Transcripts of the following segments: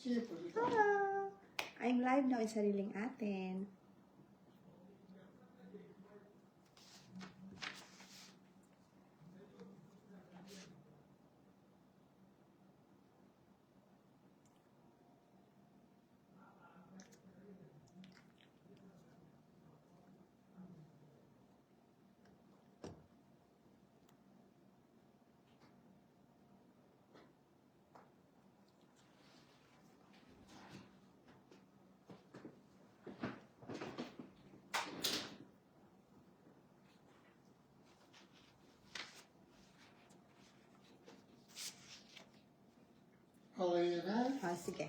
Hello! I'm live now in Sariling Atin. Okay na? Oh, sige.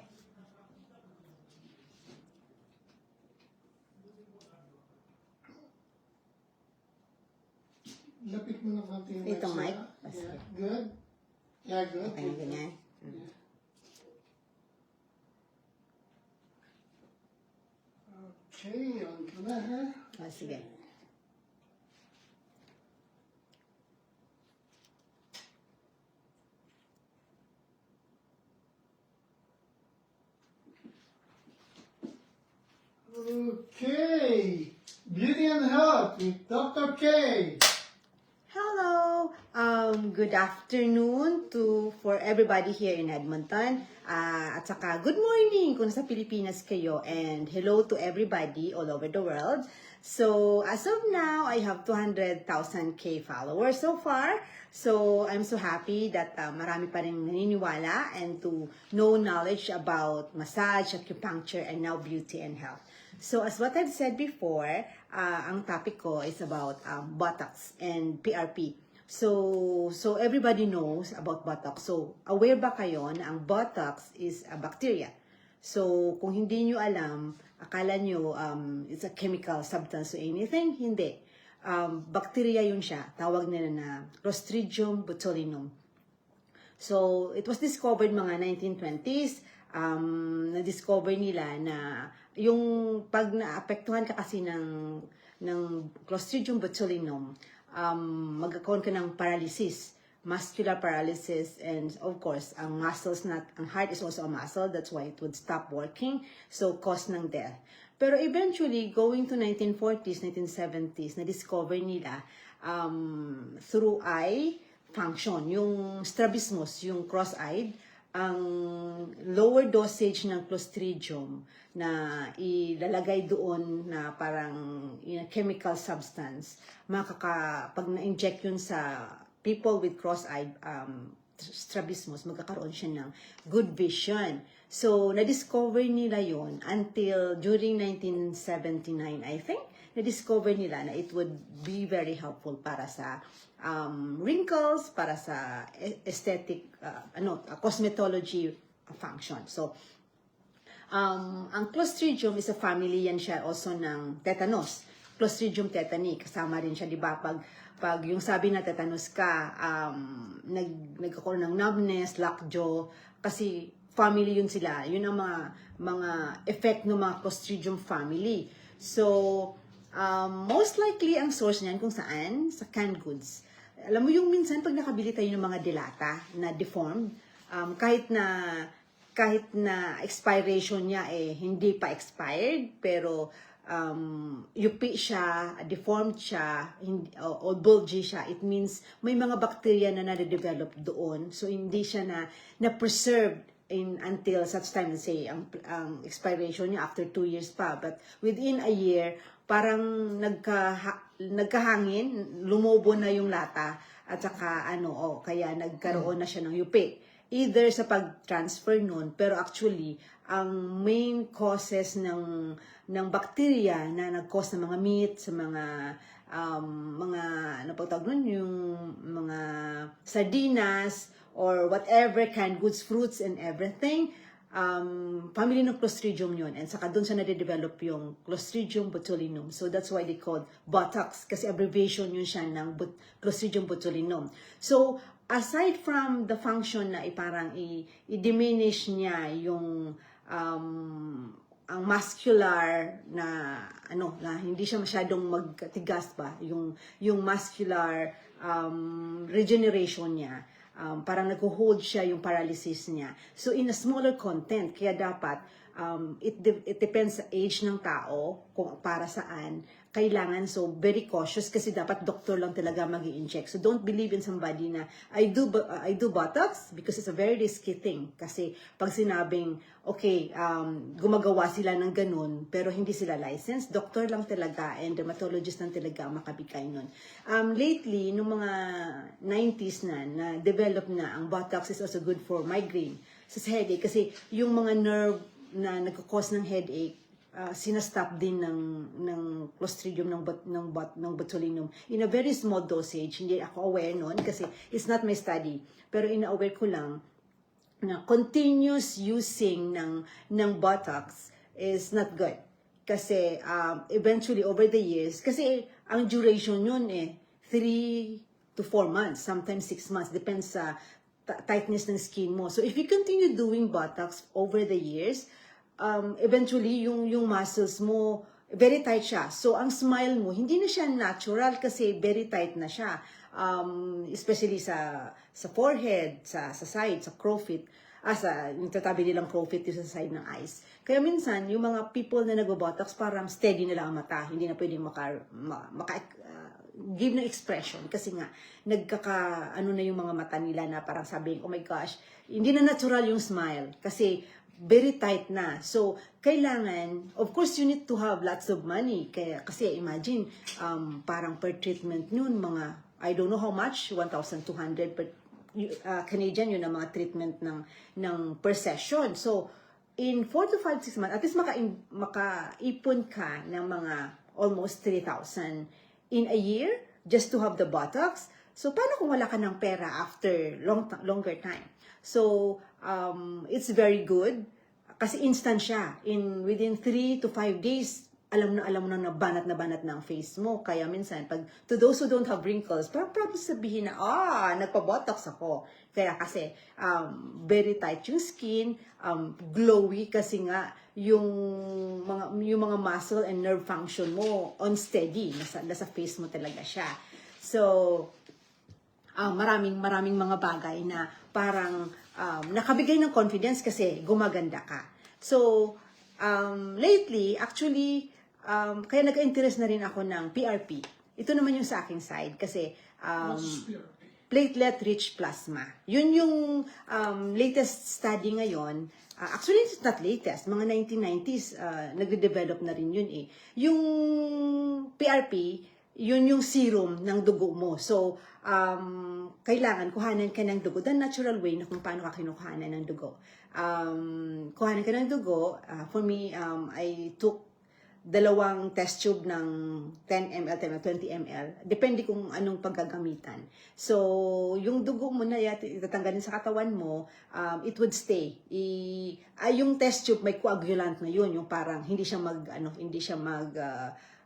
Lapit mo na konti yung Itong mic? sa'yo. Sige. Yeah. Good? Yeah, good. Okay na ganyan. Okay, on ka na ha? Oh, sige. Okay. Beauty and Health with Dr. K. Hello! Good afternoon for everybody here in Edmonton. At saka good morning kung nasa Pilipinas kayo. And hello to everybody all over the world. So, as of now, I have 200,000 followers so far. So, I'm so happy that marami pa rin naniniwala and to know knowledge about massage, acupuncture, and now beauty and health. So, as what I've said before, ang topic ko is about Botox and PRP. So everybody knows about Botox. So, aware ba kayo na ang Botox is a bacteria? So, kung hindi nyo alam, akala nyo it's a chemical substance or anything, hindi. Bacteria yun siya. Tawag nila na Clostridium botulinum. So, it was discovered mga 1920s. Na-discover nila na yung pag naapektuhan ka kasi ng Clostridium botulinum, magkakaroon ka ng paralysis, muscular paralysis, and of course, ang muscles, ang heart is also a muscle, that's why it would stop working, so cause ng death. Pero eventually, going to 1940s, 1970s, na-discover nila through eye function, yung strabismus, yung cross-eyed, ang lower dosage ng Clostridium na ilalagay doon na parang chemical substance, pag na-inject yun sa people with cross-eyed strabismus, magkakaroon siya ng good vision. So, na-discover nila yon until during 1979, I think, na-discover nila na it would be very helpful para sa wrinkles, para sa aesthetic, cosmetology function. So, ang Clostridium is a family yan siya also ng tetanus. Clostridium tetani, kasama rin siya, di ba? Pag yung sabi na tetanus ka, nagkakaroon ng numbness, lockjaw, kasi family yun sila. Yun ang mga effect ng mga Clostridium family. So, most likely ang source niyan kung saan? Sa canned goods. Alam mo yung minsan pag nakabili tayo ng mga delata na deformed, kahit na expiration niya hindi pa expired, pero yupi siya, deformed siya, o bulgy siya, it means may mga bacteria na na-develop doon. So hindi siya na-preserved until such time, say, ang expiration niya after 2 years pa. But within a year, parang nagkahangin, lumobo na yung lata, at saka kaya nagkaroon na siya ng yupi. Either sa pag-transfer nun, pero actually, ang main causes ng bacteria na nag-cause ng mga meat, sa mga yung mga sardinas, or whatever canned goods, fruits, and everything, family ng Clostridium yun. And saka doon siya nade-develop yung Clostridium botulinum. So that's why they called Botox, kasi abbreviation yun siya ng Clostridium botulinum. So, aside from the function na parang i-diminish niya yung ang muscular na hindi siya masyadong magtigas ba, yung muscular regeneration niya, parang nag-hold siya yung paralysis niya. So in a smaller content, kaya dapat it depends sa age ng tao kung para saan kailangan. So very cautious kasi dapat doktor lang talaga mag-i-inject. So don't believe in somebody na I do Botox because it's a very risky thing. Kasi pag sinabing okay, gumagawa sila ng ganun pero hindi sila licensed, doktor lang talaga and dermatologist lang talaga ang makabigay nun. Lately, nung mga 90s na develop na ang Botox is also good for migraine sa headache kasi yung mga nerve na nagkakos ng headache, sinastop din ng Clostridium ng botulinum in a very small dosage. Hindi ako aware noon kasi it's not my study. Pero ina-aware ko lang na continuous using ng Botox is not good. Kasi eventually over the years, kasi ang duration yun 3 to 4 months, sometimes 6 months, depends sa tightness ng skin mo. So if you continue doing Botox over the years, eventually yung muscles mo very tight siya. So ang smile mo hindi na siya natural kasi very tight na siya. Especially sa forehead, sa side, sa crowfit, yung tatabi nilang crowfit yung sa side ng eyes. Kaya minsan yung mga people na nagbo-botox parang steady na lang ang mata, hindi na pwedeng give na expression kasi nga ano na yung mga mata nila na parang sabihin, oh my gosh, hindi na natural yung smile kasi very tight na. So, kailangan, of course, you need to have lots of money. Kasi imagine, parang per treatment yun, mga, I don't know how much, 1,200 per Canadian, yun ang mga treatment ng per session. So, in 4 to 5, 6 months, at least makaipon ka ng mga almost 3,000 in a year just to have the Botox. So, paano kung wala ka ng pera after longer time? So, it's very good kasi instant siya. Within 3 to 5 days, alam mo na banat na ang face mo. Kaya minsan, to those who don't have wrinkles, parang probably sabihin na, nagpa-botox ako. Kaya kasi, very tight yung skin, glowy kasi nga, yung mga muscle and nerve function mo on steady. Nasa face mo talaga siya. So, maraming mga bagay na parang nakabigay ng confidence kasi gumaganda ka. So, lately, actually, kaya nag-interest na rin ako ng PRP. Ito naman yung sa aking side kasi platelet-rich plasma. Yun yung latest study ngayon. Actually, it's not latest. Mga 1990s, nagde-develop na rin yun eh. Yung PRP, yun yung serum ng dugo mo. So, kailangan kuhanan ka ng dugo. The natural way na kung paano ka kinukuhanan ng dugo. Kuhanan ka ng dugo. For me, I took 2 test tube ng 10 ml, 20 ml. Depende kung anong paggagamitan. So, yung dugo mo na itatanggalin sa katawan mo, it would stay. Yung test tube may coagulant na yun. Yung parang hindi siya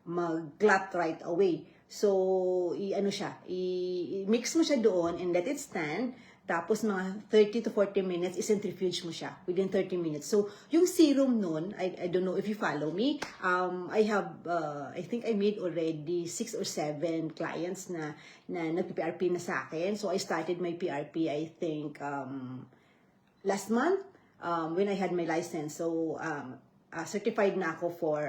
mag-clot right away. So, i-mix mo siya doon and let it stand. Tapos, mga 30 to 40 minutes, i-centrifuge mo siya within 30 minutes. So, yung serum nun, I don't know if you follow me, I think I made already 6 or 7 clients na nag-PRP na sa akin. So, I started my PRP, I think, last month, when I had my license. So, certified na ako for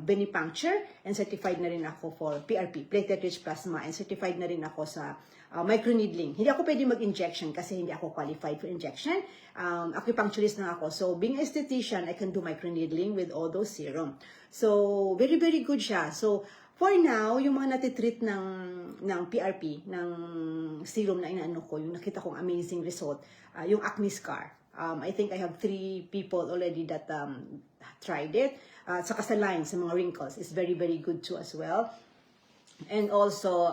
venipuncture and certified na rin ako for PRP, platelet-rich plasma, and certified na rin ako sa microneedling. Hindi ako pwede mag-injection kasi hindi ako qualified for injection. Acupuncturist na ako. So, being an esthetician, I can do microneedling with all those serum. So, very, very good siya. So, for now, yung mga natitreat ng PRP, ng serum na inaano ko, yung nakita kong amazing result, yung acne scar. I think I have 3 people already that tried it. Saka sa lines, sa mga wrinkles, is very, very good too as well. And also,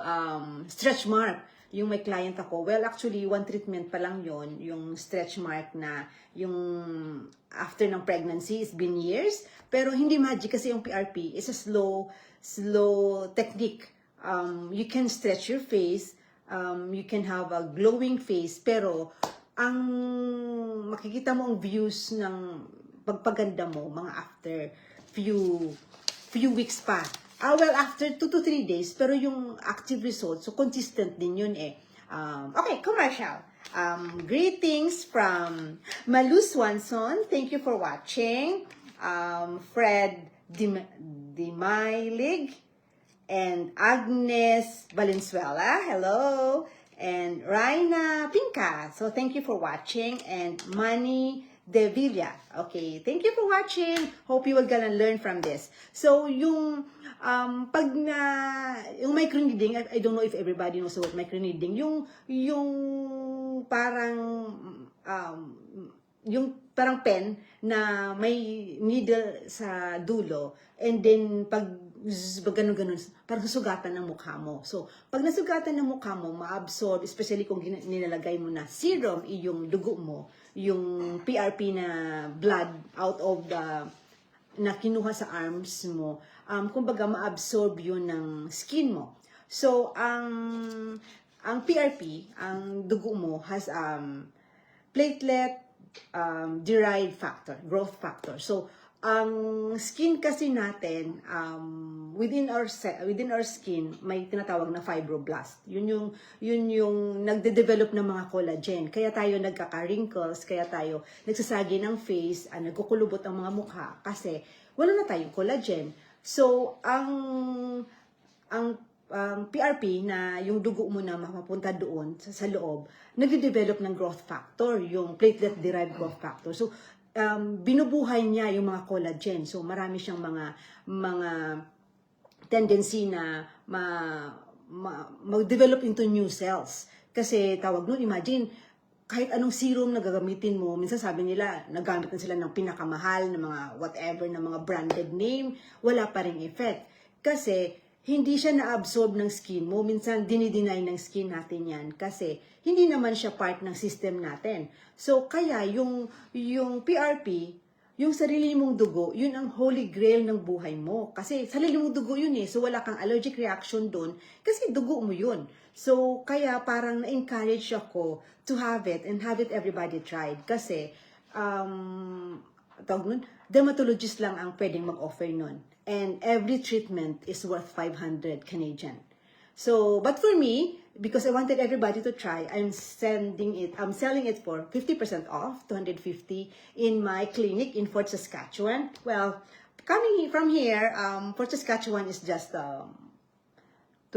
stretch mark. Yung may client ako, well, actually, 1 treatment pa lang yon, yung stretch mark na yung after ng pregnancy, it's been years. Pero hindi magic kasi yung PRP is a slow technique. You can stretch your face, you can have a glowing face, pero ang makikita mo ang views ng pagpaganda mo mga after few weeks pa. Well, after 2 to 3 days, pero yung active results, so consistent din yun eh. Okay, commercial. Greetings from Malu Swanson. Thank you for watching. Fred Dimailig and Agnes Valenzuela. Hello. And Raina Pinca. So thank you for watching. And Manny De Villa. Okay, thank you for watching. Hope you will gonna learn from this. So yung pag na yung microneedling, I don't know if everybody knows what microneedling. Yung parang pen na may needle sa dulo, and then pag ganun, parang susugatan ng mukha mo. So, pag nasugatan ng mukha mo, ma-absorb, especially kung nilalagay mo na serum, yung dugo mo, yung PRP na blood out of the, na kinuha sa arms mo, kumbaga ma-absorb yun ng skin mo. So, ang PRP, ang dugo mo has platelet derived factor, growth factor. So, ang skin kasi natin, within our skin, may tinatawag na fibroblast. Yun yung nagde-develop ng mga collagen. Kaya tayo nagkaka-wrinkles, kaya tayo nagsasagi ng face, nagkukulubot ang mga mukha kasi wala na tayong collagen. So, ang PRP na yung dugo mo na mapapunta doon sa loob, nagde-develop ng growth factor, yung platelet-derived growth factor. So, binubuhay niya yung mga collagen. So, marami siyang mga tendency na mag-develop into new cells. Kasi tawag nun, imagine, kahit anong serum na gagamitin mo, minsan sabi nila, nagamit na sila ng pinakamahal, ng mga whatever, ng mga branded name, wala pa ring effect. Kasi, hindi siya na-absorb ng skin mo. Minsan, dinideny ng skin natin yan kasi hindi naman siya part ng system natin. So, kaya yung PRP, yung sarili mong dugo, yun ang holy grail ng buhay mo. Kasi sarili mong dugo yun eh. So, wala kang allergic reaction doon kasi dugo mo yun. So, kaya parang na-encourage ako to have it and have it everybody tried. Kasi, tawag nun, dermatologist lang ang pwedeng mag-offer nun. And every treatment is worth 500 Canadian. So, but for me, because I wanted everybody to try, I'm selling it for 50% off, 250 in my clinic in Fort Saskatchewan. Well, coming from here, Fort Saskatchewan is just 25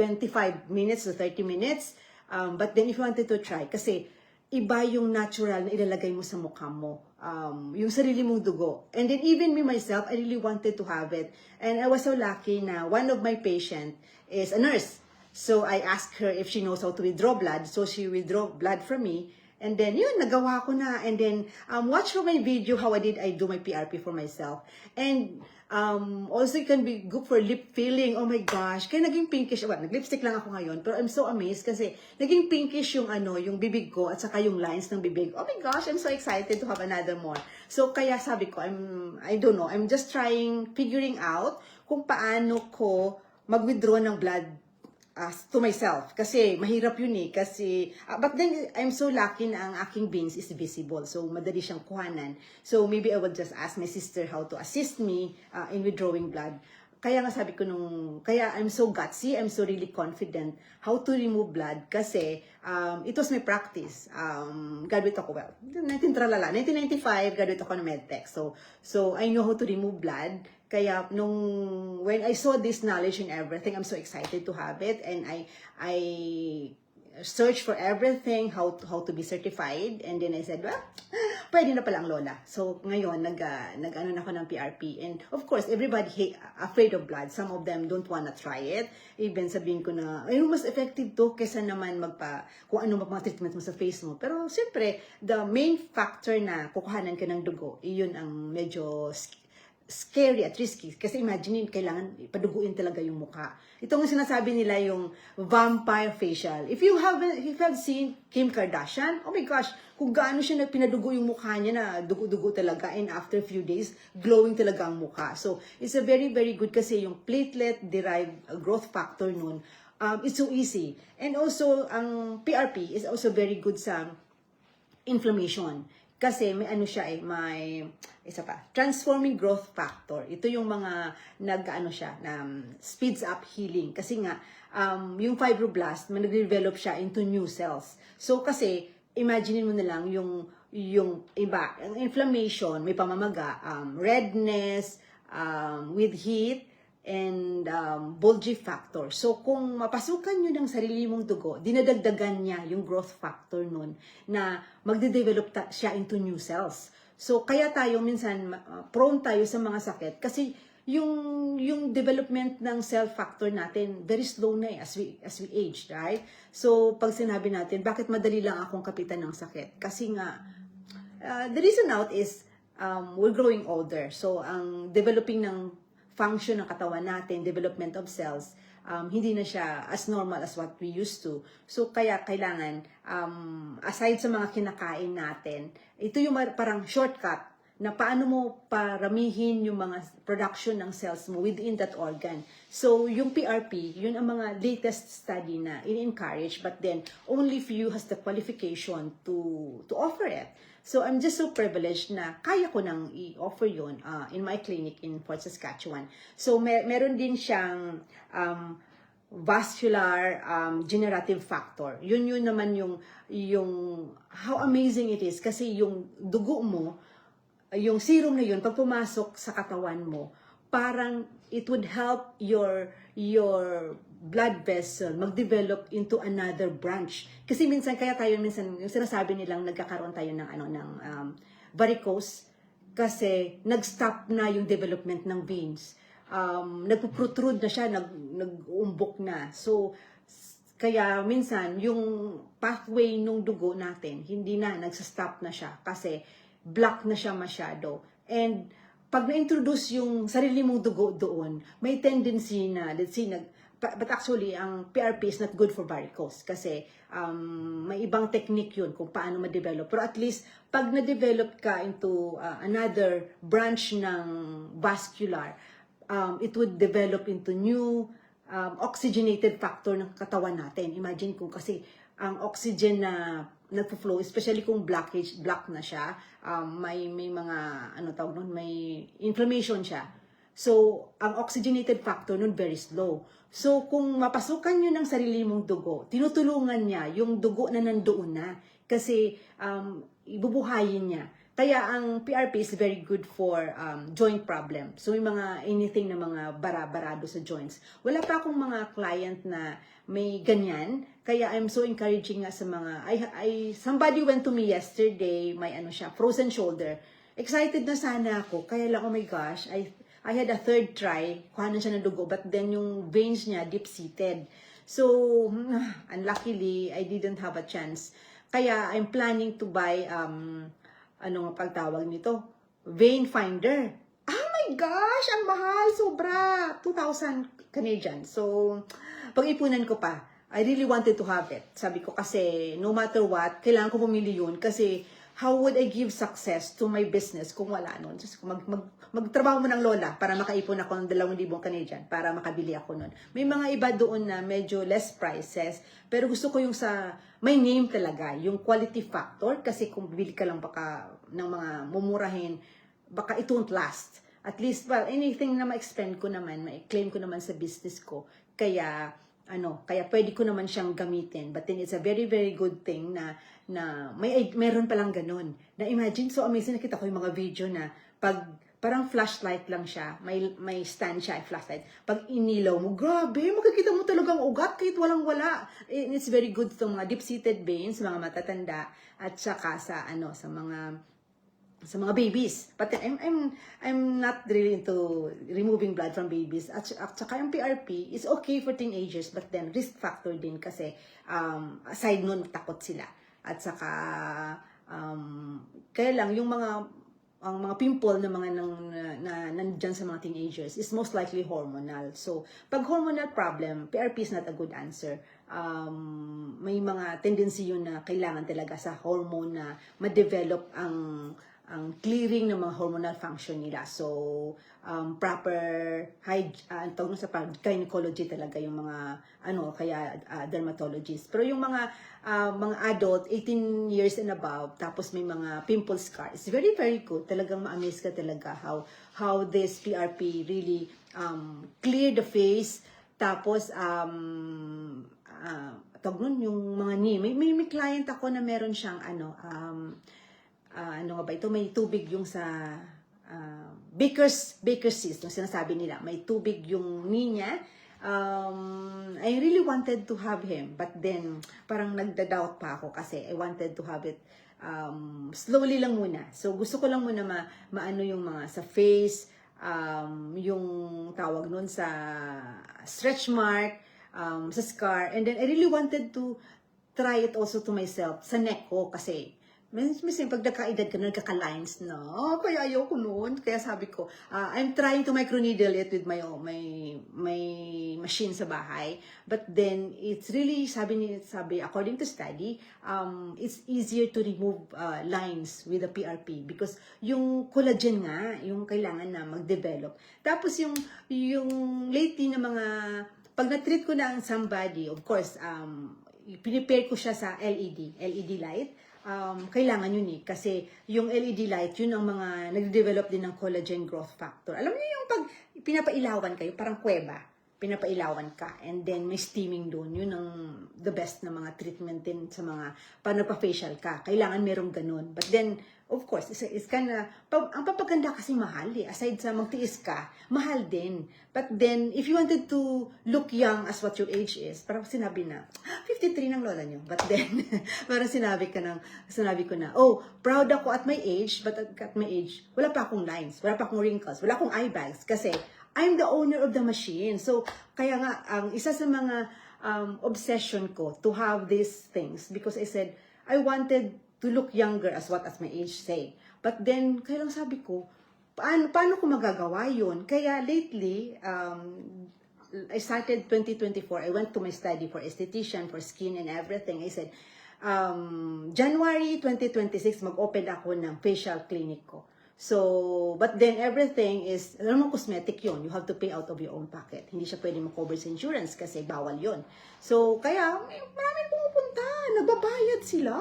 minutes to 30 minutes. But then if you wanted to try, kasi iba yung natural na ilalagay mo sa mukha mo. Yung sarili mong dugo. And then even me myself, I really wanted to have it. And I was so lucky na one of my patient is a nurse. So I asked her if she knows how to withdraw blood. So she withdraw blood from me. And then yun, nagawa ko na. And then watch for my video how I do my PRP for myself. And also it can be good for lip filling. Oh my gosh. Kaya naging pinkish. Well, nag-lipstick lang ako ngayon. Pero I'm so amazed kasi naging pinkish yung yung bibig ko at saka yung lines ng bibig. Oh my gosh, I'm so excited to have another more. So kaya sabi ko, I don't know. I'm just figuring out kung paano ko mag-withdraw ng blood to myself. Kasi mahirap yun eh. Kasi, but then I'm so lucky na ang aking veins is visible. So madali siyang kuhanan. So maybe I will just ask my sister how to assist me in withdrawing blood. Kaya nga sabi ko kaya I'm so gutsy, I'm so really confident how to remove blood kasi it was my practice. Graduate ako, 1995, graduate ako ng medtech. So I know how to remove blood. Kaya when I saw this knowledge and everything, I'm so excited to have it, and I search for everything, how to be certified, and then I said, well, pwede na pala ang lola. So ngayon nag-ano na ako ng PRP, and of course everybody afraid of blood. Some of them don't wanna try it. Even sabihin ko na mas effective to kesa naman kung ano mga treatment mo sa face mo. Pero siyempre the main factor na kukuhanan ka ng dugo, iyon ang medyo scary at risky. Kasi imagine, kailangan ipaduguin talaga yung mukha. Ito ang sinasabi nila yung vampire facial. If you have seen Kim Kardashian, oh my gosh, kung gaano siya pinadugo yung mukha niya na dugo-dugo talaga, and after a few days, glowing talaga ang mukha. So, it's a very, very good kasi yung platelet-derived growth factor nun, it's so easy. And also, ang PRP is also very good sa inflammation. Kasi may may isa pa, transforming growth factor. Ito yung mga speeds up healing. Kasi nga, yung fibroblast, nag-develop siya into new cells. So kasi, imagine mo na lang yung iba, ang inflammation, may pamamaga, redness, with heat, and bulgy factor. So, kung mapasukan nyo ng sarili mong dugo, dinadagdagan niya yung growth factor nun na magde-develop siya into new cells. So, kaya tayo minsan prone tayo sa mga sakit kasi yung development ng cell factor natin very slow na as we age, right? So, pag sinabi natin, bakit madali lang akong kapitan ng sakit? Kasi nga, the reason out is we're growing older. So, ang developing ng function ng katawan natin, development of cells, hindi na siya as normal as what we used to. So, kaya kailangan, aside sa mga kinakain natin, ito yung parang shortcut na paano mo paramihin yung mga production ng cells mo within that organ. So, yung PRP, yun ang mga latest study na in-encourage, but then only few has the qualification to offer it. So, I'm just so privileged na kaya ko nang i-offer yun in my clinic in Fort Saskatchewan. So, meron din siyang vascular generative factor. Yun naman yung how amazing it is. Kasi yung dugo mo, yung serum na yun, pag pumasok sa katawan mo, parang it would help your blood vessel mag-develop into another branch. Kasi minsan, kaya tayo minsan, yung sinasabi nilang nagkakaroon tayo ng varicose, kasi nag-stop na yung development ng veins. Nagpo-protrude na siya, nag-uumbok na. So, kaya minsan, yung pathway ng dugo natin, hindi na, nagsa-stop na siya kasi block na siya masyado. And pag na-introduce yung sarili mong dugo doon, may tendency na, let's say, but actually, ang PRP is not good for varicose kasi may ibang technique yun kung paano ma-develop. Pero at least, pag na-develop ka into another branch ng vascular, it would develop into new oxygenated factor ng katawan natin. Imagine kung kasi ang oxygen na nagpo-flow, especially kung block na siya, may mga, tawag nun, may inflammation siya. So, ang oxygenated factor nun very slow. So, kung mapasukan nyo ng sarili mong dugo, tinutulungan niya yung dugo na nandoon na. Kasi, ibubuhayin niya. Kaya ang PRP is very good for joint problem. So, yung mga anything na mga barado sa joints. Wala pa akong mga client na may ganyan. Kaya I'm so encouraging nga sa mga, somebody went to me yesterday, may frozen shoulder. Excited na sana ako. Kaya lang, oh my gosh, I had a third try, kuha na siya ng dugo, but then yung veins niya deep-seated. So, unluckily, I didn't have a chance. Kaya, I'm planning to buy, nga pagtawag nito? Vein finder. Oh my gosh, ang mahal, sobra. 2,000 Canadian. So, pag-ipunan ko pa. I really wanted to have it. Sabi ko kasi, no matter what, kailangan ko pumili yun kasi how would I give success to my business kung wala nun? Just magtrabaho mo ng lola para makaipon ako ng 2,000 Canadian para makabili ako nun. May mga iba doon na medyo less prices, pero gusto ko yung sa may name talaga, yung quality factor, kasi kung bibili ka lang baka ng mga mumurahin, baka it won't last. At least, well, anything na ma-expend ko naman, ma-claim ko naman sa business ko, kaya pwede ko naman siyang gamitin. But then it's a very, very good thing na meron palang ganun. Na imagine, so amazing, nakita ko yung mga video na parang flashlight lang siya, may stand siya, flashlight. Pag inilaw mo, grabe, makikita mo talagang ugat kahit walang-wala. It's very good sa mga deep-seated veins, mga matatanda, at saka sa mga babies. But I'm not really into removing blood from babies. At saka yung PRP is okay for teenagers, but then risk factor din kasi aside nun, takot sila. At saka kaya lang yung mga pimple na mga nandyan sa mga teenagers is most likely hormonal. So, pag hormonal problem, PRP is not a good answer. May mga tendency yun na kailangan talaga sa hormone na ma-develop ang clearing ng mga hormonal function nila. So, proper tawag sa gynecology talaga yung mga kaya dermatologist. Pero yung mga adult 18 years and above, tapos may mga pimple scar, it's very, very good. Talagang ma-amaze ka talaga how this PRP really clear the face, tapos tawag nun, yung mga knee. May client ako na meron siyang ano nga ba ito, may tubig yung sa Baker's cyst, yung sinasabi nila, may tubig yung knee niya. I really wanted to have him, but then parang nagda-doubt pa ako kasi I wanted to have it slowly lang muna. So gusto ko lang muna maano yung mga sa face, yung tawag nun sa stretch mark, sa scar, and then I really wanted to try it also to myself sa neck ko kasi minsan pag nagka-edad ka na, nagkaka-lines na, kaya ayoko noon. Kaya sabi ko, I'm trying to microneedle it with my machine sa bahay. But then, it's really, sabi, according to study, it's easier to remove lines with the PRP because yung collagen nga, yung kailangan na mag-develop. Tapos yung lately na mga, pag na-treat ko na ang somebody, of course, pinipare ko siya sa LED light. Kailangan yun kasi yung LED light, yun ang mga nagde-develop din ng collagen growth factor. Alam niyo yung pag pinapailawan kayo, parang kuweba, pinapailawan ka, and then may steaming doon, yun ang the best na mga treatment din sa mga panagpa-facial ka. Kailangan merong ganun. But then, of course, it's kinda, ang papaganda kasi mahal aside sa magtiis ka, mahal din. But then, if you wanted to look young as what your age is, parang sinabi na, 53 ng lola nyo. But then, parang sinabi ko na, oh, proud ako at my age, but at my age, wala pa akong lines, wala pa akong wrinkles, wala akong eye bags, kasi I'm the owner of the machine. So, kaya nga, ang isa sa mga obsession ko to have these things, because I said, I wanted to look younger as my age say. But then, kaya lang sabi ko, paano ko magagawa yun? Kaya lately, I started 2024, I went to my study for esthetician, for skin and everything. I said, January 2026, mag-open ako ng facial clinic ko. So, but then everything is, alam mo, cosmetic yun. You have to pay out of your own pocket. Hindi siya pwede ma-cover sa insurance kasi bawal yun. So, kaya, maraming pumupunta. Nagbabayad sila.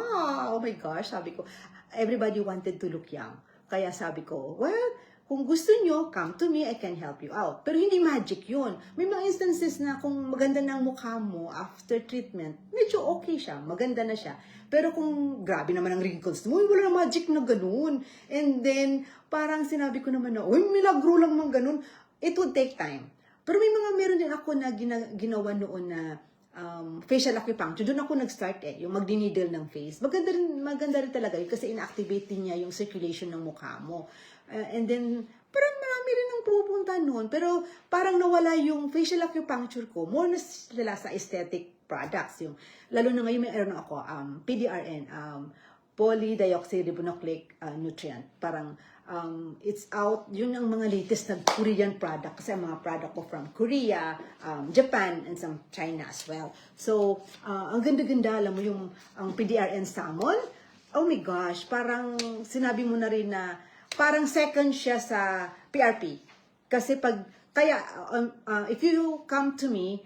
Oh my gosh, sabi ko, everybody wanted to look young. Kaya sabi ko, well, kung gusto nyo, come to me, I can help you out. Pero hindi magic yun. May mga instances na kung maganda na ang mukha mo after treatment, medyo okay siya, maganda na siya. Pero kung grabe naman ang wrinkles mo, wala na magic na ganun. And then, parang sinabi ko naman na, uy, milagro lang mang ganun. It would take time. Pero meron din ako na ginawa noon na facial acupuncture. Doon ako nag-start yung magdi-needle ng face. Maganda rin talaga yun kasi ina-activate niya yung circulation ng mukha mo. And then, parang marami rin ang pupunta noon. Pero parang nawala yung facial acupuncture ko. More na sila sa aesthetic products. Lalo na ngayon may ako, PDRN, polydioxyribonucleic nutrient. Parang it's out, yun ang mga latest na Korean product. Kasi ang mga product ko from Korea, Japan, and some China as well. So, ang ganda-ganda, alam mo yung ang PDRN salmon. Oh my gosh, parang sinabi mo na rin na parang second siya sa PRP. Kasi if you come to me,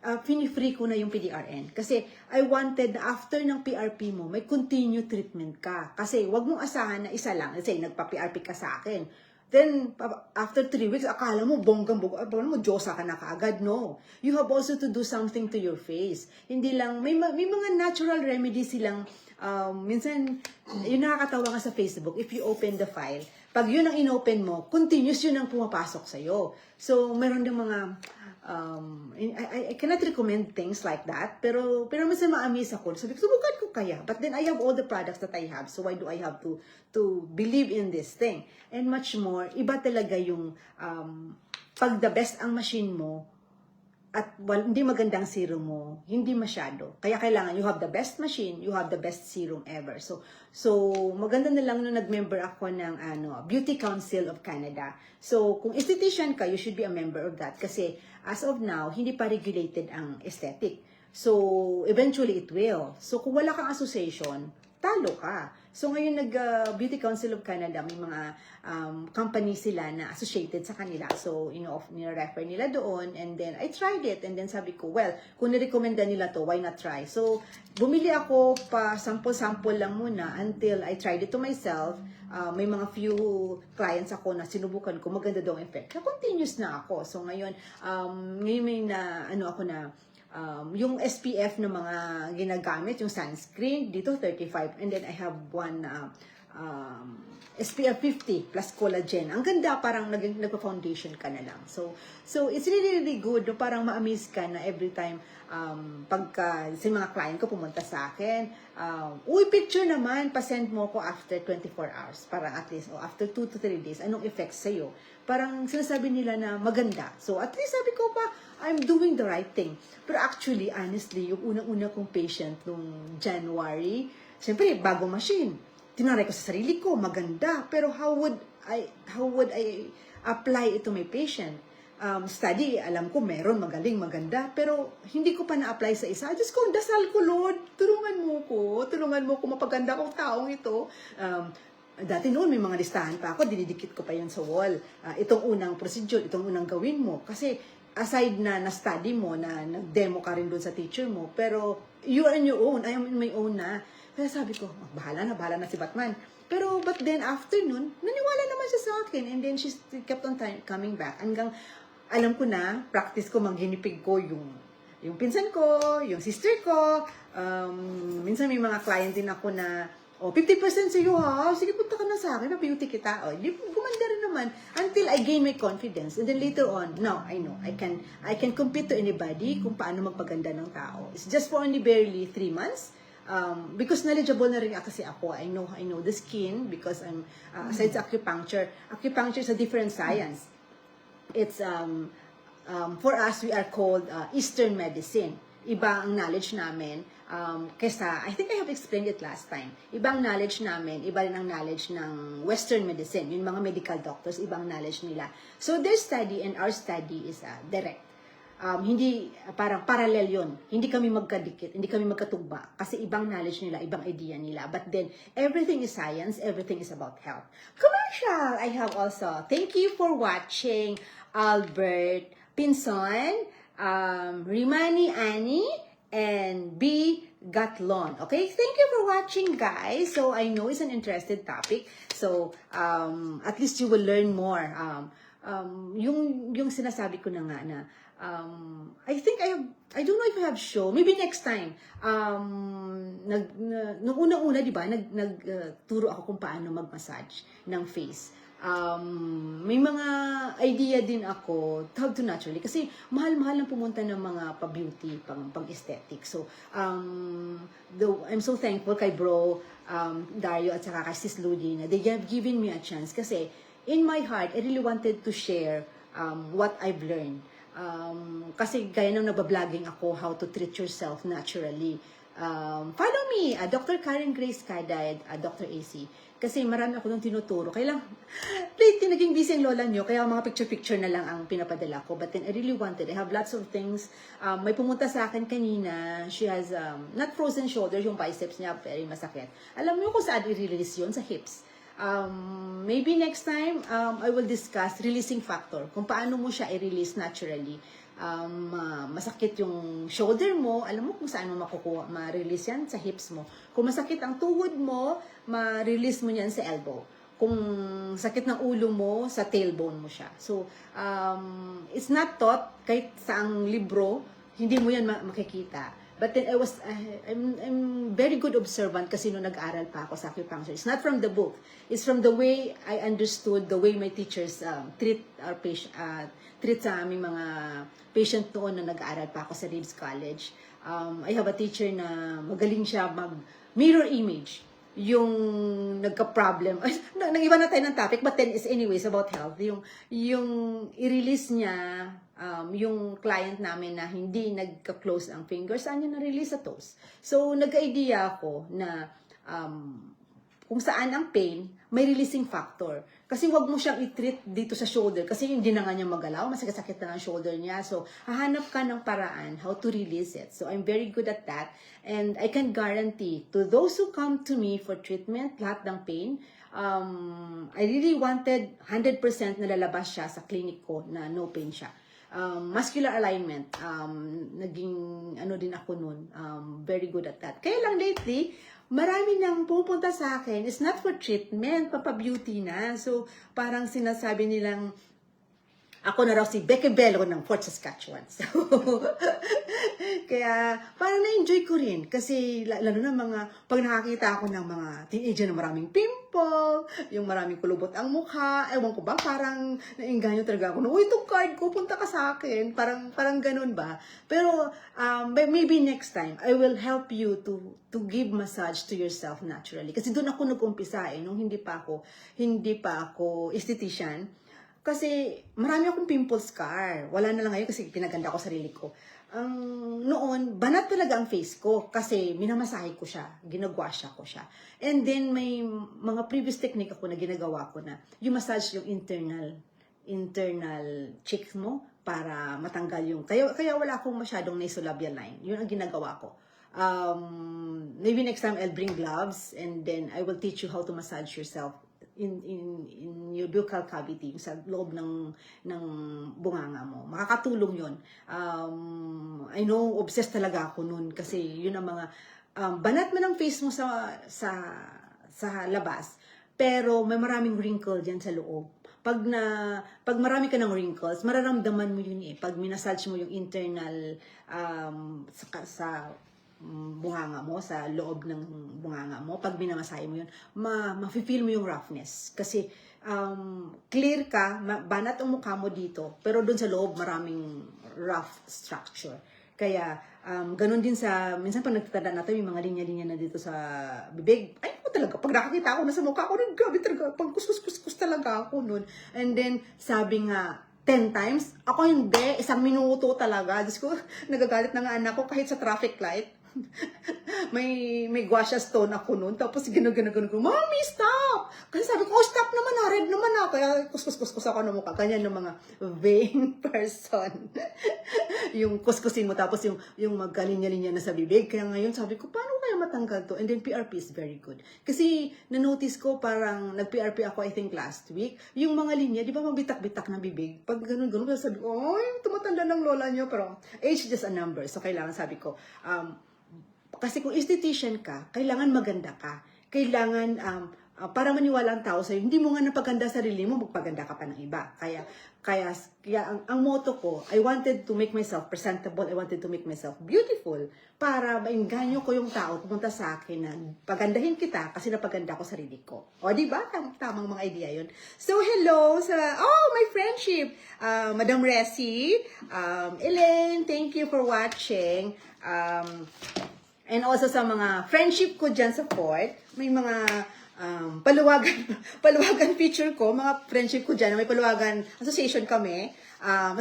fini-free ko na yung PDRN. Kasi I wanted na after ng PRP mo, may continue treatment ka. Kasi wag mong asahan na isa lang. Let's say, nagpa-PRP ka sa akin. Then, after 3 weeks, akala mo, akala mo, Diyosa ka na kaagad. No. You have also to do something to your face. Hindi lang, may mga natural remedies silang, minsan, yun nakakatawa nga sa Facebook, if you open the file, pag yun ang inopen mo, continuous yun ang pumapasok sa'yo. So, meron din mga, I cannot recommend things like that, pero minsan ma-amaze ako. Sabi ko, subukan ko kaya. But then I have all the products that I have, so why do I have to believe in this thing? And much more, iba talaga yung pag the best ang machine mo, at hindi magandang serum mo, hindi masyado. Kaya kailangan you have the best machine, you have the best serum ever. So maganda na lang nung nag-member ako ng Beauty Council of Canada. So kung esthetician ka, you should be a member of that kasi as of now, hindi pa regulated ang aesthetic. So eventually it will. So kung wala kang association, talo ka. So ngayon Beauty Council of Canada, may mga company sila na associated sa kanila. So, nire-refer nila doon. And then, I tried it. And then sabi ko, well, kung nirekomenda nila to, why not try? So, bumili ako pa sample-sample lang muna until I tried it to myself. May mga few clients ako na sinubukan ko, maganda daw ang effect. Na continuous na ako. So, ngayon may ako na yung SPF na mga ginagamit, yung sunscreen, dito 35. And then I have one SPF 50 plus collagen. Ang ganda, parang nagpa-foundation ka na lang. So it's really, really good. No? Parang ma-amaze ka na every time pagka sa mga client ko pumunta sa akin, uy, picture naman, pasend mo ko after 24 hours. Parang at least, o after 2 to 3 days, anong effects sa'yo? Parang sinasabi nila na maganda. So at least sabi ko pa, I'm doing the right thing. Pero actually, honestly, yung unang-una kong patient nung January, siyempre, bagong machine. Tinaray ko sa sarili ko, maganda. Pero how would I apply it to my patient? Study, alam ko meron, magaling, maganda. Pero hindi ko pa na-apply sa isa. Diyos ko, dasal ko, Lord, tulungan mo ko mapaganda kong taong ito. Dati noon, may mga listahan pa ako, dinidikit ko pa yun sa wall. Itong unang procedure, itong unang gawin mo. Kasi aside na na-study mo, na nag-demo ka rin doon sa teacher mo, pero you are on your own, I am on my own na. Kaya sabi ko, bahala na si Batman. Pero, but then, after nun, naniwala naman siya sa akin. And then, she kept on coming back. Hanggang, alam ko na, practice ko, maghinipig ko yung pinsan ko, yung sister ko. Minsan may mga client din ako na, 50% sa'yo ha, sige punta ka na sa akin, na-beauty kita. Gumanda rin naman. Until I gain my confidence. And then later on, now, I know, I can compete to anybody kung paano magpaganda ng tao. It's just for only barely 3 months. Because knowledgeable na rin kasi ako, I know the skin because I'm, aside sa acupuncture is a different science. It's, for us, we are called Eastern medicine. Iba ang knowledge namin, kesa, I think I have explained it last time, ibang knowledge namin, iba rin ang knowledge ng Western medicine, yung mga medical doctors, ibang knowledge nila. So their study and our study is direct. Hindi, parang parallel yun. Hindi kami magkadikit, hindi kami magkatugma. Kasi ibang knowledge nila, ibang idea nila. But then, everything is science, everything is about health. Commercial! I have also, thank you for watching Albert Pinson, Rimani Annie, and B. Gatlon. Okay, thank you for watching, guys. So, I know it's an interesting topic. So, at least you will learn more. Yung sinasabi ko na nga na, I think I don't know if I have show. Maybe next time. Nung unang-una, di ba, nagturo ako kung paano mag-massage ng face. May mga idea din ako, how to naturally. Kasi mahal-mahal lang pumunta ng mga pa-beauty, pang-aesthetic. So, I'm so thankful kay Bro, Dario, at saka kay Sis Ludi na they have given me a chance. Kasi, in my heart, I really wanted to share what I've learned. Kasi gaya nang nagbablogger ako how to treat yourself naturally. Follow me, Dr. Karen Grace Kadad, Dr. AC. Kasi marami ako nung tinuturo. Kaya lang, lately naging busy ang lola nyo, kaya mga picture-picture na lang ang pinapadala ko. But then I really wanted, I have lots of things. May pumunta sa akin kanina, she has, not frozen shoulders, yung biceps niya, very masakit. Alam mo kung saan i-release yun? Sa hips. Maybe next time, I will discuss releasing factor. Kung paano mo siya i-release naturally. Masakit yung shoulder mo, alam mo kung saan mo makukuha, ma-release yan sa hips mo. Kung masakit ang tuhod mo, ma-release mo yan sa elbow. Kung sakit ng ulo mo, sa tailbone mo siya. So, it's not taught, kahit sa ang libro, hindi mo yan makikita. But then I'm very good observant kasi nung nag-aral pa ako sa acupuncture. It's not from the book. It's from the way I understood, the way my teachers treat our patient, treat sa aming mga patient noon na nag-aral pa ako sa Reeves College. I have a teacher na magaling siya mag-mirror image. Yung nagka-problem. Nag-iba na tayo ng topic, but then it's anyways about health. Yung i-release niya, yung client namin na hindi nagka-close ang fingers, saan niya na-release sa toes. So, nag-idea ako na kung saan ang pain, may releasing factor. Kasi wag mo siyang i-treat dito sa shoulder kasi hindi na nga niya magalaw, masakit-sakit na ang shoulder niya. So, hahanap ka ng paraan how to release it. So, I'm very good at that. And I can guarantee to those who come to me for treatment, lahat ng pain, I really wanted 100% na lalabas siya sa clinic ko na no pain siya. Muscular alignment, naging ano din ako nun, very good at that. Kaya lang lately, marami nang pupunta sa akin, it's not for treatment, papabeauty na. So, parang sinasabi nilang, Ako na raw si Becky Bello ng Fort Saskatchewan. So, kaya parang na-enjoy ko rin. Kasi lalo na pag nakakita ako ng mga teenager na maraming pimple, yung maraming kulubot ang mukha, ewan ko ba, parang nainganyo talaga ako. Uy, itong card ko, punta ka sa akin. Parang ganun ba? Pero maybe next time, I will help you to give massage to yourself naturally. Kasi doon ako nag-umpisa nung hindi pa ako esthetician. Kasi marami akong pimple scar. Wala na lang ngayon kasi pinaganda ko sarili ko. Noon, banat talaga ang face ko kasi minamasahe ko siya, ginagwasya ko siya. And then may mga previous technique ako na ginagawa ko na yung massage yung internal cheeks mo para matanggal yung kaya wala akong masyadong nasolabial line. Yun ang ginagawa ko. Maybe next time I'll bring gloves and then I will teach you how to massage yourself in your buccal cavity sa loob ng bunganga mo. Makakatulong 'yon. I know obsessed talaga ako noon kasi yun ang mga banat man ang face mo sa labas, pero may maraming wrinkle diyan sa loob. Pag marami ka ng wrinkles, mararamdaman mo yun pag minasage mo yung internal sa bunganga mo, sa loob ng bunganga mo, pag minamasahe mo yun, ma-feel mo yung roughness. Kasi clear ka, banat ang mukha mo dito, pero doon sa loob maraming rough structure. Kaya ganun din minsan pag nagtatanda natin, yung mga linya-linya na dito sa bibig, ay ko talaga, pag nakakita ako na sa mukha ko, grabe talaga, pag kuskus talaga ako nun. And then, sabi nga, 10 times, ako hindi, 1 minuto talaga. Diyos ko, nagagalit na nga anak ko kahit sa traffic light. may guasha stone ako noon. Tapos ginagano ko, Mommy, stop! Kasi sabi ko, stop naman na, red naman na. Kaya kuskus ako ng mukha. Ganyan ng mga vain person. Yung kuskusin mo, tapos yung magkalinya-linya na sa bibig. Kaya ngayon, sabi ko, paano kaya matanggal to? And then PRP is very good. Kasi na-notice ko, parang nag-PRP ako, I think last week. Yung mga linya, di ba mabitak-bitak na bibig? Pag ganun-ganun, sabi ko, ay, tumatanda ng lola nyo. Pero age is just a number. So kailangan, sabi ko, kasi kung esthetician ka, kailangan maganda ka. Kailangan, para maniwala ang tao sa'yo, hindi mo nga napaganda sarili mo, magpaganda ka pa ng iba. Kaya ang motto ko, I wanted to make myself presentable, I wanted to make myself beautiful, para maingganyo ko yung tao, pumunta sa akin na pagandahin kita, kasi napaganda ko sarili ko. O, di ba? Tamang mga idea yun. So, hello my friendship, Madam Resi, Elaine, thank you for watching. And also sa mga friendship ko dyan sa Fort, may mga paluwagan feature ko, mga friendship ko dyan, may paluwagan association kami.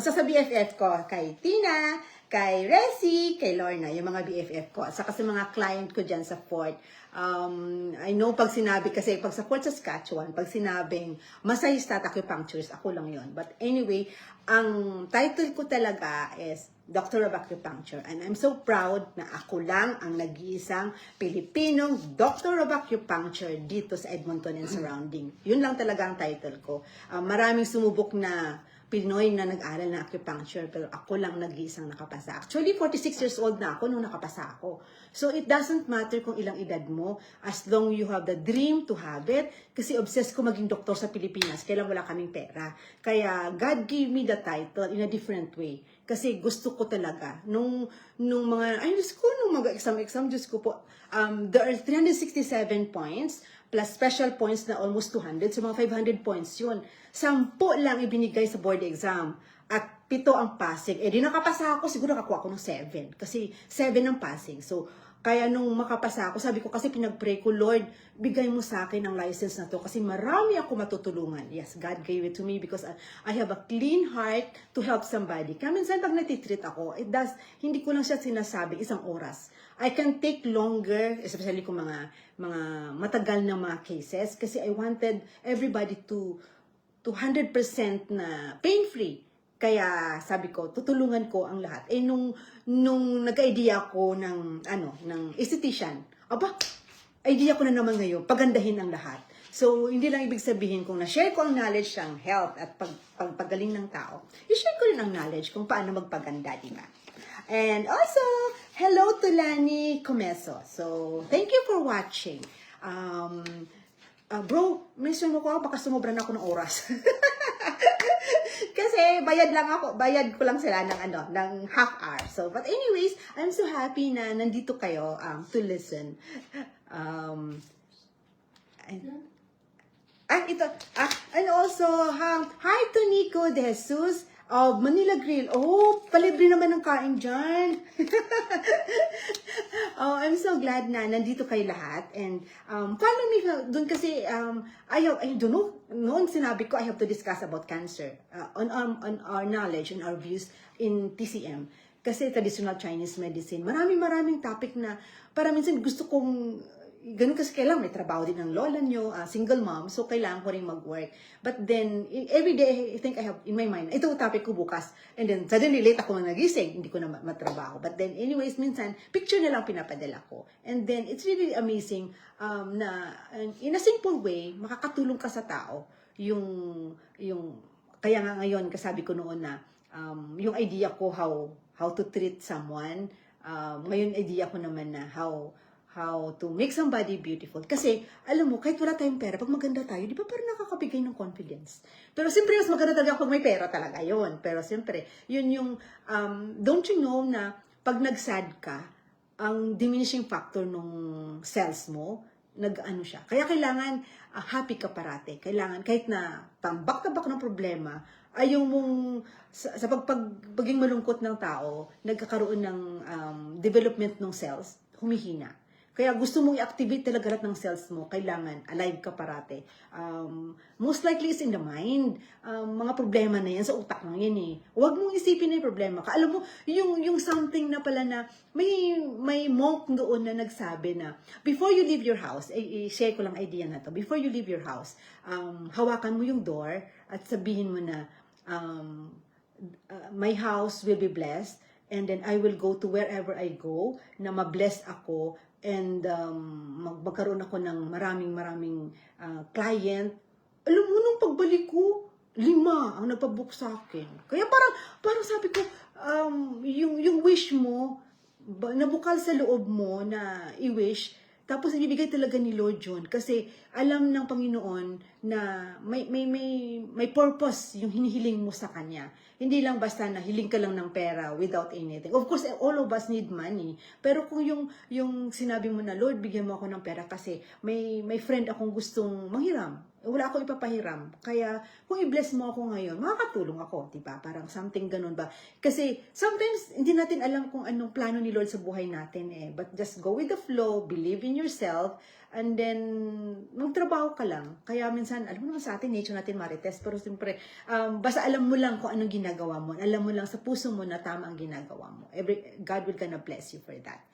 Sa BFF ko, kay Tina, kay Resi, kay Lorna, yung mga BFF ko. At saka sa mga client ko dyan sa Fort. I know pag sinabi, kasi pag sa Fort Saskatchewan, pag sinabing masahista at acupuncturist, ako lang yon. But anyway, ang title ko talaga is Doctor of Acupuncture. And I'm so proud na ako lang ang nag-iisang Pilipinong Doctor of Acupuncture dito sa Edmonton and surrounding. Yun lang talaga ang title ko. Maraming sumubok na Pinoy na nag-aral ng acupuncture, pero ako lang nag-iisang nakapasa. Actually, 46 years old na ako nung nakapasa ako. So, it doesn't matter kung ilang edad mo, as long you have the dream to have it, kasi obsessed ko maging doktor sa Pilipinas, kailan wala kaming pera. Kaya, God gave me the title in a different way. Kasi gusto ko talaga, nung mag-exam, Diyos ko po, there are 367 points, plus special points na almost 200, so mga 500 points yun. 10 lang ibinigay sa board exam, at 7 ang passing. Di nakapasa ako, siguro nakakuha ako ng 7, kasi 7 ang passing. So, kaya nung makapasa ako, sabi ko kasi pinag-pray ko, Lord, bigay mo sa akin ang license na to kasi marami ako matutulungan. Yes, God gave it to me because I have a clean heart to help somebody. Kaya minsan pag natitreat ako, hindi ko lang siya sinasabi 1 oras. I can take longer, especially kung mga matagal na mga cases, kasi I wanted everybody to 100% na pain-free. Kaya sabi ko, tutulungan ko ang lahat. Nung nag-idea ko ng esthetician, idea ko na naman ngayon, pagandahin ang lahat. So, hindi lang ibig sabihin kung na-share ko ang knowledge ng health at pagpagaling ng tao, i-share ko rin ang knowledge kung paano magpaganda, diba? And also, hello to Lani Comeso. So, thank you for watching. Bro, mention mo ko, baka sumobra na ako ng oras. Kasi bayad ko lang sila ng half hour. So, but anyways, I'm so happy na nandito kayo to listen. And also, hi to Nico De Jesus of Manila Grill. Oh, palibre naman ng kain dyan. Oh, I'm so glad na nandito kayo lahat. And follow me doon kasi I don't know, noon sinabi ko I have to discuss about cancer on our knowledge, on our views in TCM. Kasi traditional Chinese medicine. Maraming topic na para minsan gusto kong ganun kasi kailangan may trabaho din ng lola nyo, single mom, so kailangan ko rin mag-work. But then, every day, I think I have in my mind, ito topic ko bukas. And then, suddenly, late ako na nagising, hindi ko na matrabaho. But then, anyways, minsan, picture na lang pinapadala ko. And then, it's really amazing na, in a simple way, makakatulong ka sa tao. Kaya nga ngayon, kasabi ko noon na, yung idea ko how to treat someone, ngayon idea ko naman na how to make somebody beautiful. Kasi, alam mo, kahit wala tayong pera, pag maganda tayo, di ba parang nakakabigay ng confidence? Pero siyempre, mas maganda talaga pag may pera talaga yon. Pero siyempre, yun yung, don't you know na pag nag-sad ka, ang diminishing factor nung cells mo, nag-ano siya. Kaya kailangan happy ka parate. Kailangan, kahit na tambak-tabak ng problema, ayaw mong, sa pagiging malungkot ng tao, nagkakaroon ng development ng cells, humihina. Kaya gusto mong i-activate talaga lahat ng cells mo, kailangan alive ka parate. Most likely is in the mind. Mga problema na yan, sa utak lang yan eh. Huwag mong isipin na yung problema ka. Alam mo, yung something na pala na, may monk doon na nagsabi na, before you leave your house, i-share ko lang idea na to, before you leave your house, hawakan mo yung door at sabihin mo na, my house will be blessed, and then I will go to wherever I go, na ma-bless ako, and magkaroon ako ng maraming client. Alam mo, nung pagbalik ko, 5 ang nagpabook sa akin. Kaya parang sabi ko, yung wish mo, nabukal sa loob mo na i-wish, tapos ibibigay talaga ni Lord John kasi alam ng Panginoon na may purpose yung hinihiling mo sa Kanya. Hindi lang basta na hiling ka lang ng pera without anything. Of course, all of us need money. Pero kung yung sinabi mo na, Lord, bigyan mo ako ng pera kasi may friend akong gustong manghiram. Wala akong ipapahiram. Kaya kung i-bless mo ako ngayon, makakatulong ako, diba? Parang something ganun ba? Kasi sometimes hindi natin alam kung anong plano ni Lord sa buhay natin eh. But just go with the flow, believe in yourself, and then magtrabaho ka lang. Kaya minsan, alam mo naman sa atin, nature natin marites, pero siyempre, basta alam mo lang kung anong ginagawa mo. Alam mo lang sa puso mo na tama ang ginagawa mo. God will gonna bless you for that.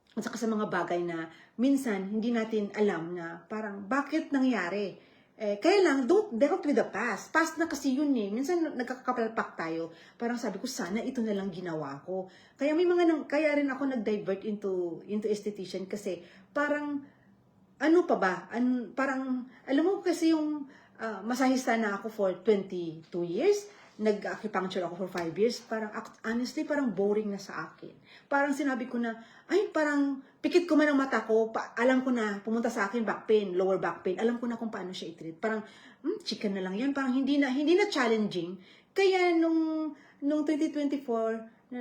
At saka sa mga bagay na minsan hindi natin alam na parang bakit nangyari. Kaya lang, don't delve with the past. Past na kasi yun eh. Minsan nagkakapalpak tayo. Parang sabi ko, sana ito na lang ginawa ko. Kaya kaya rin ako nag-divert into esthetician kasi parang, ano pa ba? Parang, alam mo kasi yung masahista na ako for 22 years. Nag-acupuncture ako for 5 years. Parang, honestly, parang boring na sa akin. Parang sinabi ko na, parang pikit ko man ang mata ko, alam ko na, pumunta sa akin back pain, lower back pain, alam ko na kung paano siya i-treat. Parang, chicken na lang yan. Parang hindi na challenging. Kaya nung 2025,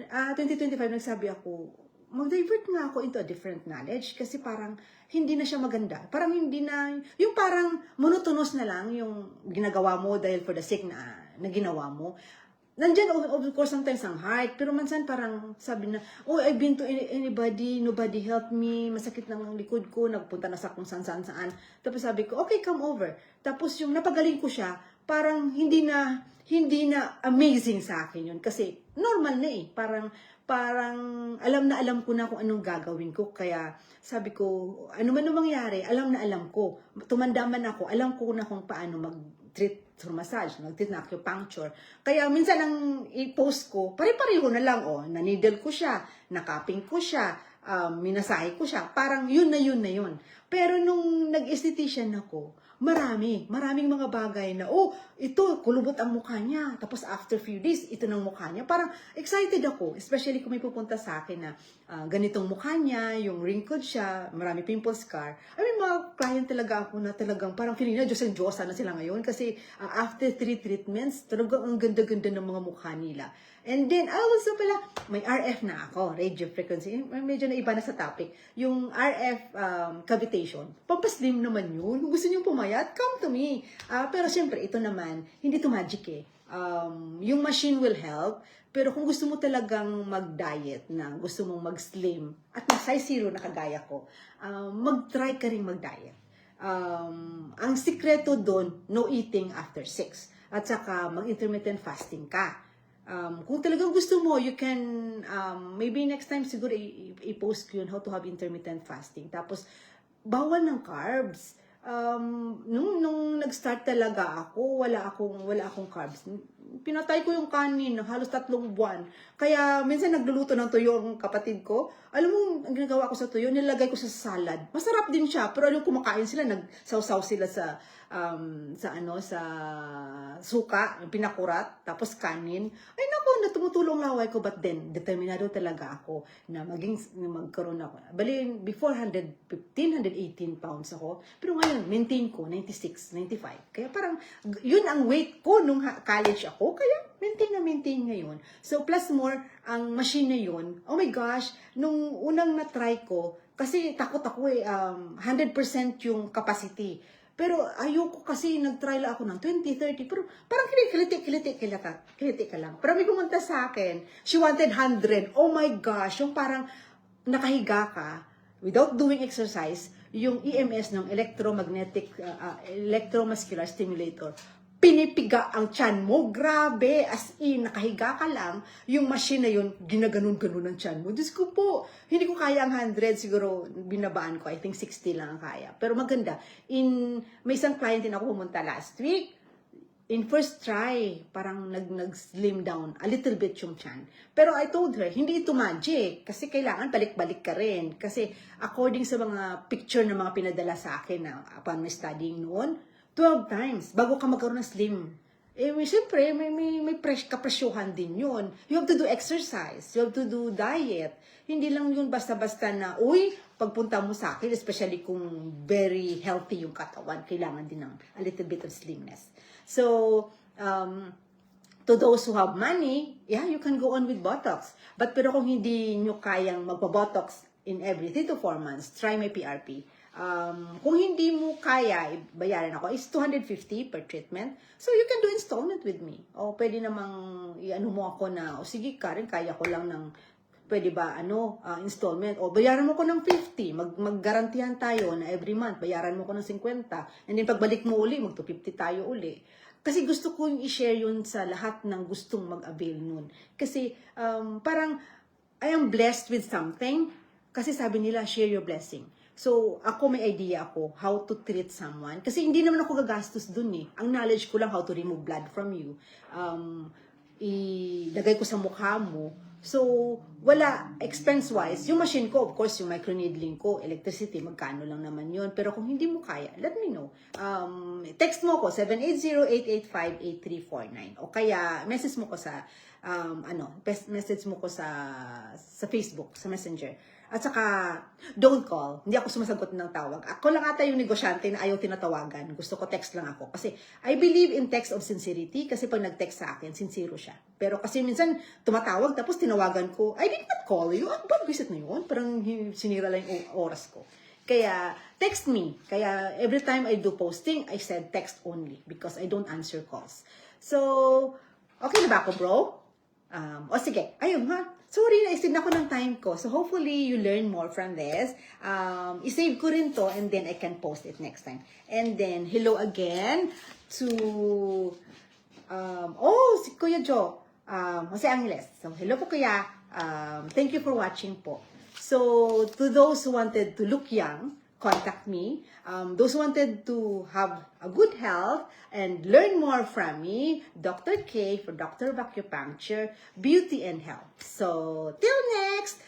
nagsabi ako, mag-divert nga ako into a different knowledge kasi parang hindi na siya maganda. Parang hindi na, yung parang monotonous na lang yung ginagawa mo dahil for the sake na ginawa mo. Nandyan, of course, sometimes ang heart, pero minsan parang sabi na, I've been to anybody, nobody helped me, masakit ng likod ko, nagpunta na sa kung saan. Tapos sabi ko, okay, come over. Tapos yung napagaling ko siya, parang hindi na amazing sa akin yun. Kasi normal na eh, parang alam ko na kung anong gagawin ko. Kaya sabi ko, ano man mangyari, alam ko. Tumanda man ako, alam ko na kung paano mag-treat through massage, mag-treat na acupuncture. Kaya minsan ang i-post ko, pare-pareho na lang, na-needle ko siya, na-cupping ko siya, minasahe ko siya. Parang yun na yun. Pero nung nag-esthetician ako, maraming mga bagay na, oh, ito, kulubot ang mukha niya. Tapos after few days, ito ng mukha niya. Parang excited ako, especially kung may pupunta sa akin na ganitong mukha niya, yung wrinkled siya, marami pimple scar. I mean, mga client talaga ako na talagang parang feeling na Diyos ang Diyos na sila ngayon kasi after 3 treatments, talagang ang ganda-ganda ng mga mukha nila. And then, also pala, may RF na ako, radio frequency. Medyo na iba na sa topic. Yung RF cavitation, pampaslim naman yun. Kung gusto nyo pumayat, come to me. Pero syempre, ito naman, hindi to magic eh. Yung machine will help, pero kung gusto mo talagang mag-diet na, gusto mong mag-slim, at na size 0 na kagaya ko, mag-try ka rin mag-diet. Ang sikreto doon, no eating after 6. At saka, mag-intermittent fasting ka. Kung talagang gusto mo, you can, maybe next time siguro i-post ko yun, how to have intermittent fasting. Tapos, bawal ng carbs. Nung nag-start talaga ako, wala akong carbs. Pinatay ko yung kanin, halos 3 buwan. Kaya, minsan nagluluto ng tuyo ang kapatid ko. Alam mo, ang ginagawa ko sa tuyo, nilagay ko sa salad. Masarap din siya, pero alam kumakain sila, nagsaw-saw sila sa suka, yung pinakurat, tapos kanin. Ay naku, tumutulong laway ko, but then, determinado talaga ako na magkaroon ako. Bali, before 118 pounds ako, pero ngayon, maintain ko, 96, 95. Kaya parang, yun ang weight ko nung college ako, kaya maintain ngayon. So, plus more, ang machine na yun, oh my gosh, nung unang na-try ko, kasi takot ako 100% yung capacity. Pero ayoko kasi nag-try lang ako ng 20, 30, pero parang kiliti ka lang. Pero may pumunta sa akin, she wanted 100. Oh my gosh, yung parang nakahiga ka, without doing exercise, yung EMS ng electromuscular stimulator, pinipiga ang tiyan mo. Grabe, as in, nakahiga ka lang, yung machine na yun, ginaganon-ganon ang tiyan mo. Diyos ko po, hindi ko kaya ang 100, siguro binabaan ko, I think 60 lang ang kaya. Pero maganda, may isang client din ako pumunta last week, in first try, parang nag-slim down a little bit yung tiyan. Pero I told her, hindi ito magic, kasi kailangan balik-balik ka rin. Kasi according sa mga picture na mga pinadala sa akin na upon my studying noon, 12 times bago ka magkaroon ng slim. Siyempre, may kapresyuhan din yun. You have to do exercise. You have to do diet. Hindi lang yun basta-basta na, uy, pagpunta mo sa akin, especially kung very healthy yung katawan, kailangan din ng a little bit of slimness. So, to those who have money, yeah, you can go on with Botox. Pero kung hindi nyo kayang magpa-Botox in every 3 to 4 months, try my PRP. Kung hindi mo kaya, bayaran ako, is 250 per treatment. So, you can do installment with me. O, pwede namang, i-ano mo ako na, o sige, Karen, kaya ko lang ng, pwede ba, installment. O, bayaran mo ko ng 50. Mag-garantihan tayo na every month, bayaran mo ko ng 50. And then, pagbalik mo uli, mag-250 tayo uli. Kasi gusto ko yung i-share yun sa lahat ng gustong mag-avail nun. Kasi, parang, I am blessed with something. Kasi sabi nila, share your blessing. So, ako may idea ako how to treat someone. Kasi hindi naman ako gagastos dun eh. Ang knowledge ko lang how to remove blood from you. Ilagay ko sa mukha mo. So, wala, expense-wise. Yung machine ko, of course, yung microneedling ko, electricity, magkano lang naman yun. Pero kung hindi mo kaya, let me know. Text mo ko, 780-885-8349. O kaya, message mo ko sa, message mo ko sa Facebook, sa Messenger. At saka, don't call. Hindi ako sumasagot ng tawag. Ako lang ata yung negosyante na ayaw tinatawagan. Gusto ko text lang ako. Kasi, I believe in text of sincerity. Kasi pag nag-text sa akin, sincero siya. Pero kasi minsan, tumatawag, tapos tinawagan ko, I did not call you. Bad visit na yun. Parang sinira lang yung oras ko. Kaya, text me. Kaya, every time I do posting, I said text only. Because I don't answer calls. So, okay na ba ako, bro? O sige, ayun ha. Sorry, na-extend ako ng time ko. So, hopefully, you learn more from this. I-save ko rin to and then I can post it next time. And then, hello again to, si Kuya Joe, Jose Angeles. So, hello po Kuya. Thank you for watching po. So, to those who wanted to look young, contact me. Those who wanted to have a good health and learn more from me, Dr. K for Dr. Acupuncture, Beauty and Health. So, till next,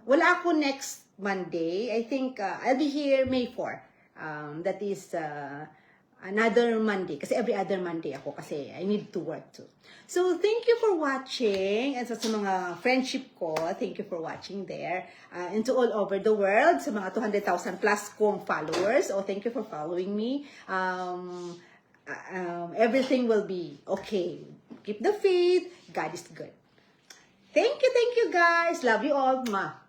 wala ako next Monday. I think I'll be here May 4. That is another Monday. Kasi every other Monday ako kasi I need to work too. So, thank you for watching. And sa mga friendship ko, thank you for watching there. And to all over the world, sa mga 200,000 plus kong followers, thank you for following me. Everything will be okay. Keep the faith. God is good. Thank you guys. Love you all. Ma.